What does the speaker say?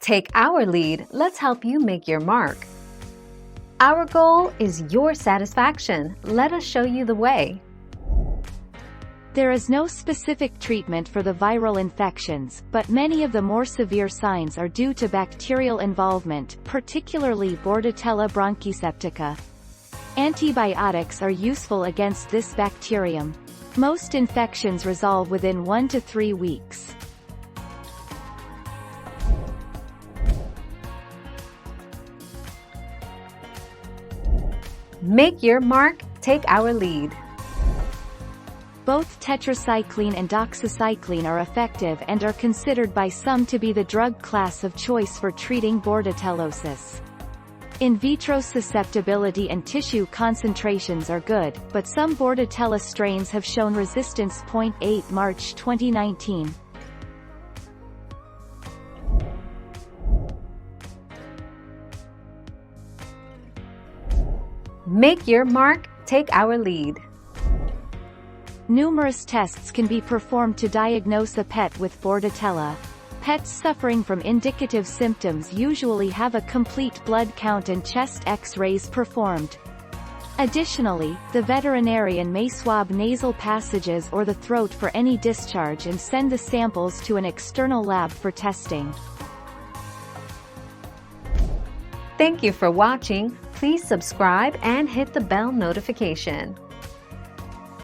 Take our lead, let's help you make your mark. Our goal is your satisfaction. Let us show you the way. There is no specific treatment for the viral infections, but many of the more severe signs are due to bacterial involvement, particularly Bordetella bronchoseptica. Antibiotics are useful against this bacterium. Most infections resolve within 1 to 3 weeks. Make your mark, take our lead. Both tetracycline and doxycycline are effective and are considered by some to be the drug class of choice for treating bordellosis. In vitro susceptibility and tissue concentrations are good, but some Bordetella strains have shown resistance. 8 March 2019. Make your mark, take our lead. Numerous tests can be performed to diagnose a pet with Bordetella. Pets suffering from indicative symptoms usually have a complete blood count and chest X-rays performed. Additionally, the veterinarian may swab nasal passages or the throat for any discharge and send the samples to an external lab for testing. Thank you for watching. Please subscribe and hit the bell notification.